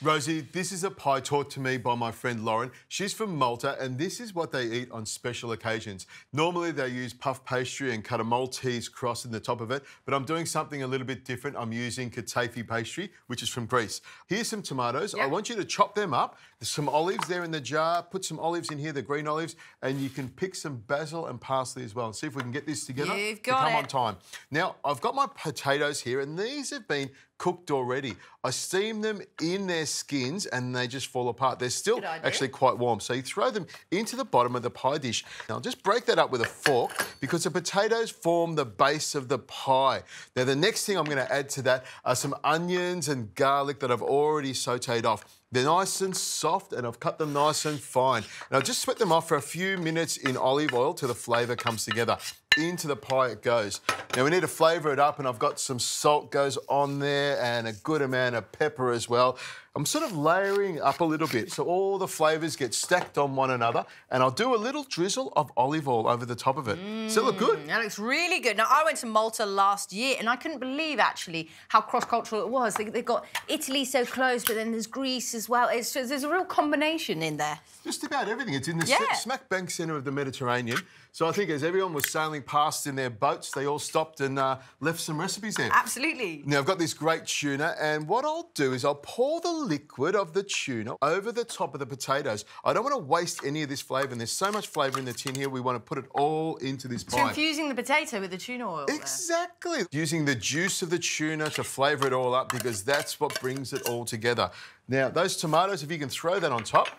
Rosie, this is a pie taught to me by my friend Lauren. She's from Malta, and this is what they eat on special occasions. Normally, they use puff pastry and cut a Maltese cross in the top of it, but I'm doing something a little bit different. I'm using katafi pastry, which is from Greece. Here's some tomatoes. Yep. I want you to chop them up. There's some olives there in the jar. Put some olives in here, the green olives, and you can pick some basil and parsley as well. And see if we can get this together. You've got it. On time. Now, I've got my potatoes here, and these have been cooked already. I steam them in their skins and they just fall apart. They're still actually quite warm. So you throw them into the bottom of the pie dish. Now, just break that up with a fork because the potatoes form the base of the pie. Now, the next thing I'm going to add to that are some onions and garlic that I've already sautéed off. They're nice and soft and I've cut them nice and fine. And I'll just sweat them off for a few minutes in olive oil till the flavour comes together. Into the pie it goes. Now we need to flavour it up and I've got some salt goes on there and a good amount of pepper as well. I'm sort of layering up a little bit so all the flavours get stacked on one another, and I'll do a little drizzle of olive oil over the top of it. Does it look good? That looks really good. Now, I went to Malta last year and I couldn't believe, actually, how cross-cultural it was. They've got Italy so close, but then there's Greece as well. There's a real combination in there. Just about everything. It's in the smack bang centre of the Mediterranean. So I think as everyone was sailing past in their boats, they all stopped and left some recipes there. Absolutely. Now, I've got this great tuna, and what I'll do is I'll pour the liquid of the tuna over the top of the potatoes. I don't want to waste any of this flavour, and there's so much flavour in the tin here, we want to put it all into this pie. So infusing the potato with the tuna oil. Exactly. Using the juice of the tuna to flavour it all up because that's what brings it all together. Now, those tomatoes, if you can throw that on top.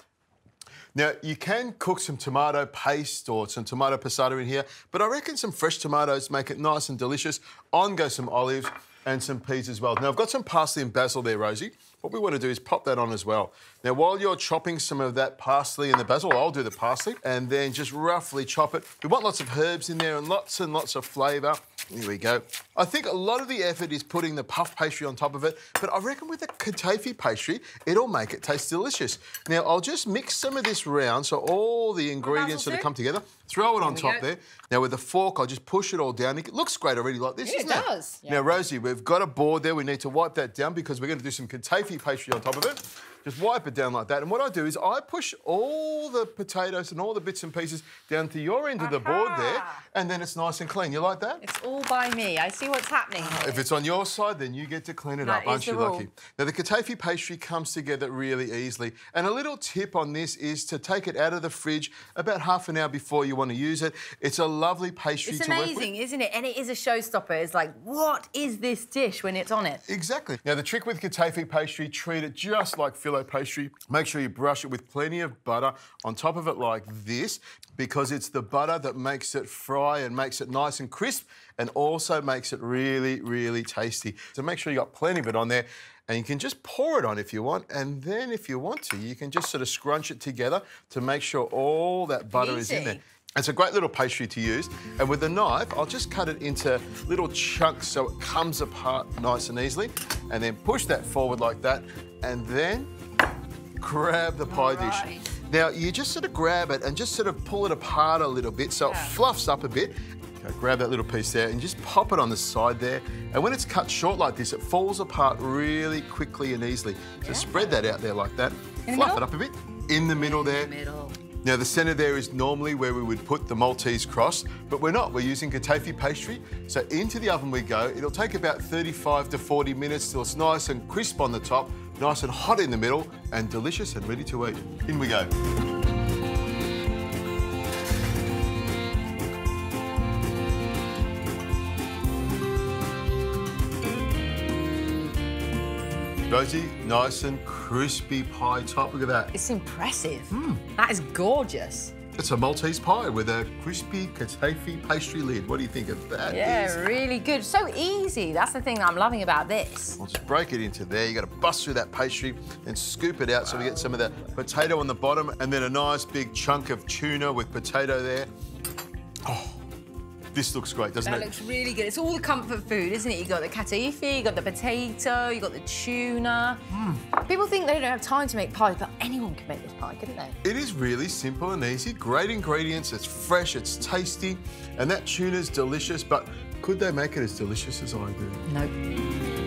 Now, you can cook some tomato paste or some tomato passata in here, but I reckon some fresh tomatoes make it nice and delicious. On go some olives and some peas as well. Now, I've got some parsley and basil there, Rosie. What we want to do is pop that on as well. Now, while you're chopping some of that parsley and the basil, I'll do the parsley, and then just roughly chop it. We want lots of herbs in there and lots of flavour. Here we go. I think a lot of the effort is putting the puff pastry on top of it, but I reckon with the katafi pastry, it'll make it taste delicious. Now, I'll just mix some of this round so all the ingredients sort of come together. Throw it on top there. Now, with a fork, I'll just push it all down. It looks great already like this, doesn't it? It does. Now, Rosie, we've got a board there. We need to wipe that down because we're going to do some katafi pastry on top of it. Just wipe it down like that. And what I do is I push all the potatoes and all the bits and pieces down to your end of the board there, and then it's nice and clean. You like that? It's all by me. I see what's happening here. If it's on your side, then you get to clean it up. Aren't you lucky? Now, the katafi pastry comes together really easily. And a little tip on this is to take it out of the fridge about half an hour before you want to use it. It's a lovely pastry to work with. It's amazing, isn't it? And it is a showstopper. It's like, what is this dish when it's on it? Exactly. Now, the trick with katafi pastry, treat it just like filo pastry. Make sure you brush it with plenty of butter on top of it like this, because it's the butter that makes it fry and makes it nice and crisp and also makes it really, really tasty. So make sure you got plenty of it on there. And you can just pour it on if you want, and then if you want to, you can just sort of scrunch it together to make sure all that butter is in there. It's a great little pastry to use, and with a knife, I'll just cut it into little chunks so it comes apart nice and easily, and then push that forward like that, and then grab the pie dish. Now, you just sort of grab it and just sort of pull it apart a little bit so it fluffs up a bit. Grab that little piece there and just pop it on the side there. And when it's cut short like this, it falls apart really quickly and easily. So spread that out there like that. Fluff it up a bit. In the middle there. Now, the centre there is normally where we would put the Maltese cross, but we're not. We're using katafi pastry. So into the oven we go. It'll take about 35 to 40 minutes till it's nice and crisp on the top, nice and hot in the middle, and delicious and ready to eat. In we go. Rosie, nice and crispy pie top. Look at that. It's impressive. That is gorgeous. It's a Maltese pie with a crispy katafi pastry lid. What do you think of that? Yeah, really good. So easy. That's the thing I'm loving about this. Let's break it into there. You got to bust through that pastry and scoop it out so we get some of the potato on the bottom and then a nice big chunk of tuna with potato there. Oh. This looks great, doesn't it? That looks really good. It's all the comfort food, isn't it? You've got the katafi, you've got the potato, you've got the tuna. People think they don't have time to make pies, but anyone can make this pie, couldn't they? It is really simple and easy. Great ingredients, it's fresh, it's tasty, and that tuna's delicious, but could they make it as delicious as I do? Nope.